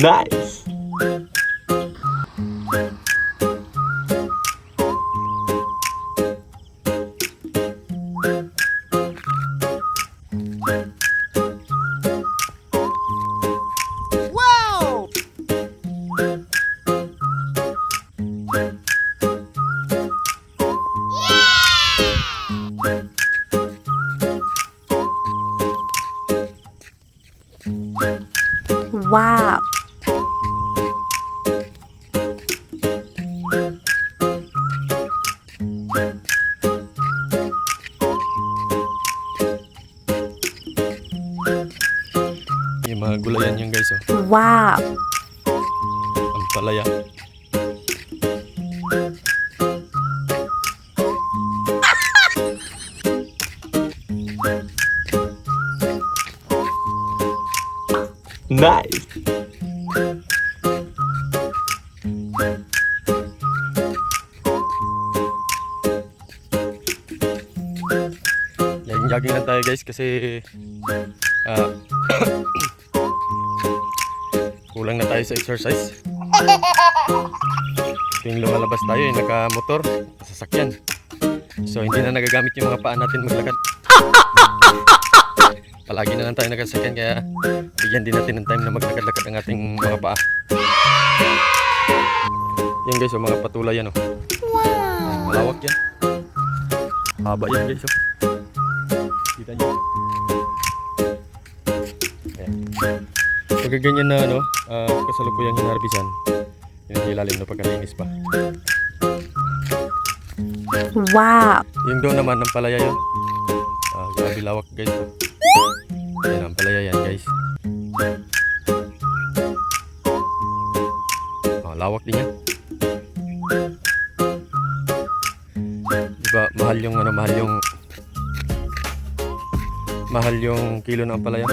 Nice! Wow! Wow! Yung mga gulayan yan guys, oh. Wow! Ang palaya. Nice! Jogging lang tayo guys kasi ah, kulang na tayo sa exercise. Tuwing lumalabas tayo naka-motor, sasakyan. So hindi na nagagamit yung mga paa natin maglakad. Palagi na lang tayo nakasakyan kaya bigyan din natin ng time na maglakad-lakad ang ating mga paa. Yan guys, mga patulay yan, oh. Wow! Malawak yan. Haba yan guys, oh. Kita nyo. Ayan. Pagka ganyan na kasalukuyang hinarbisan, yun ang ilalim na pagkalinis pa. Wow! Yung doon naman ng palaya yun. Grabe lawak guys, oh. Yan ang palaya yan guys. Lawak din yan. Diba mahal yung kilo ng palaya.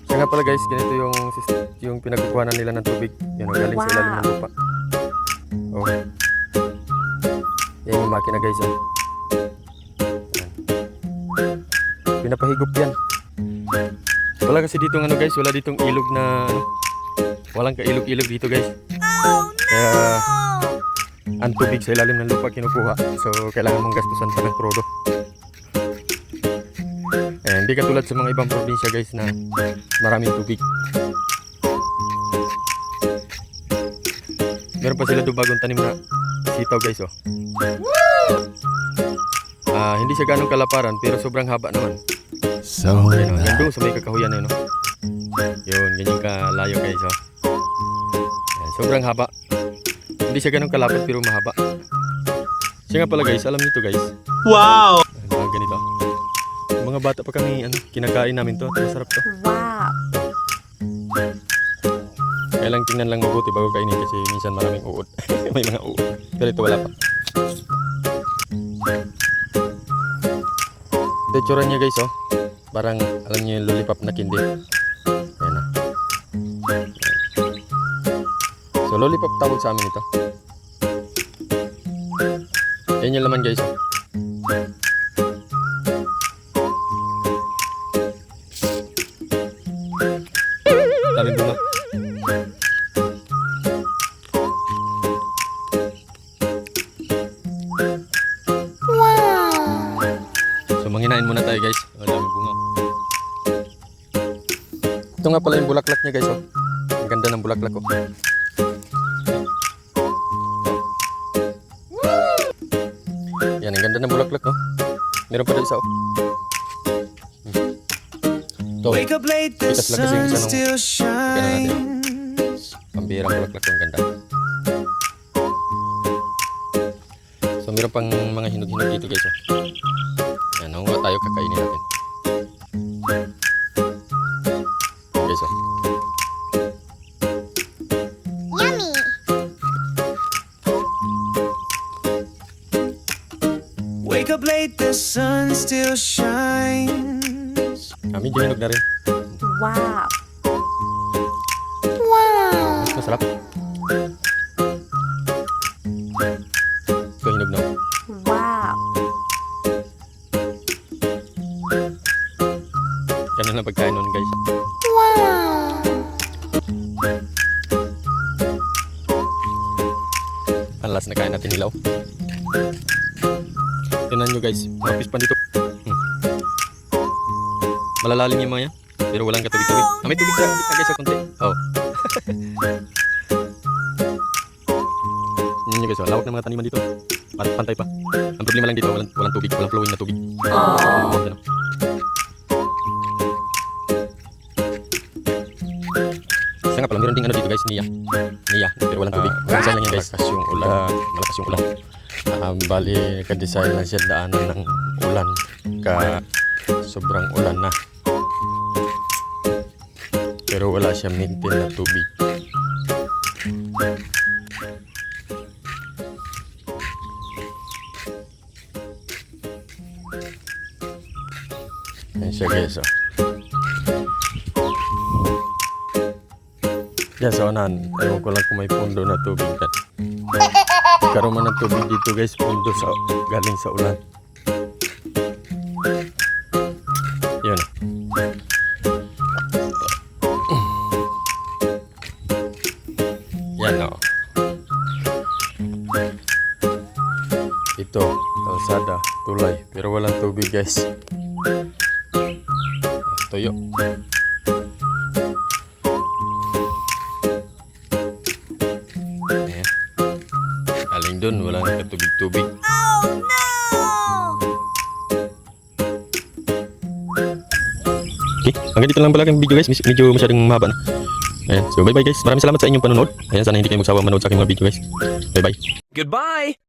So nga pala guys, ganito yung pinagkukuhanan nila ng tubig. Yan, galing sa ilalim ng lupa. Oh. Yan yung makina guys, oh. Yan. Pinapahigop yan. Wala kasi ditong guys, wala ditong ilog na walang kailog-ilog dito guys. Kaya ang tubig sa ilalim ng lupa kinukuha. So kailangan mong gastusan pa ng krudo. Hindi katulad sa mga ibang probinsya guys na maraming tubig. Meron pa sila doon bagong tanim na sitaw guys, oh. Hindi siya ganong kalaparan pero sobrang haba naman. So Yan, oh, doon sa may kakahuyan na yun, oh. Yun, ganyan kalayo guys, oh. Yan, sobrang haba. Hindi siya ganong kalapad pero mahaba. Siya nga pala guys, alam niyo to guys. Wow! Mga ganito. Mga bata pa kami, kinakain namin to. Masarap to. Wow! Kaya lang tingnan lang mabuti bago kainin kasi minsan maraming uod. May mga uod. Pero ito wala pa. Ito tsura niya guys, oh. Parang alam niyo yung lollipop na kindi. Ayan na. So lollipop tawag sa amin ito. Ayan yung laman guys, oh. Daming bunga. So manginain muna tayo guys. Daming bunga. Ito nga pala yung bulaklak niya guys, oh. Ang ganda ng bulaklak, oh. Yan, ang ganda ng bulaklak, oh. Meron pa daw isa, oh. wake up late, the Itas lang kasi yung sun isa nung still natin, shines. pambihirang bulaklak, ang ganda. So meron pang mga hinog-hinog dito guys, oh. Yan, naunga tayo, kakainin natin. Yan, guys, oh. Yummy! Wake up late, the sun still shines. Medyo hinog na rin. Wow! Wow! Mas masarap. Ito hinog na. Wow! Ganun lang pagkain nun guys. Wow! ilaw. Tingnan nyo guys, mga fish pan dito. Malalalim yung mga yan, pero walang katubig-tubig. May tubig sa gitna guys, sa konti. Oh. Tingnan nyo guys, lawak ng mga taniman dito. Pantay pa. Ang problema lang dito, walang tubig, walang flowing na tubig. Yan, isa nga pala, meron ding ano dito guys, Nia, pero walang tubig. Design lang yan guys. Malakas yung ulan. Malakas yung ulan. Bali, naka-design lang siya daanan ng ulan. Sobrang ulan na. Pero wala siya maintain na tubig. Yan siya guys, oh. Yan sa unahan, ewan ko lang kung may pundo na tubig yan. Karoon man ng tubig dito guys, pundo galing sa ulan. Yun. Yan o. Ito, kalsada, tulay, pero walang tubig guys. Tuyo. Ayan. Aling dun, walang katubig-tubig. Okay, hanggang dito lang pala ang video guys. Medyo masyadong mahaba na. Ayan, so bye bye guys. Maraming salamat sa inyong panonood. Ayan, sana hindi kayo magsawa manood sa aking mga video guys. Bye bye. Goodbye.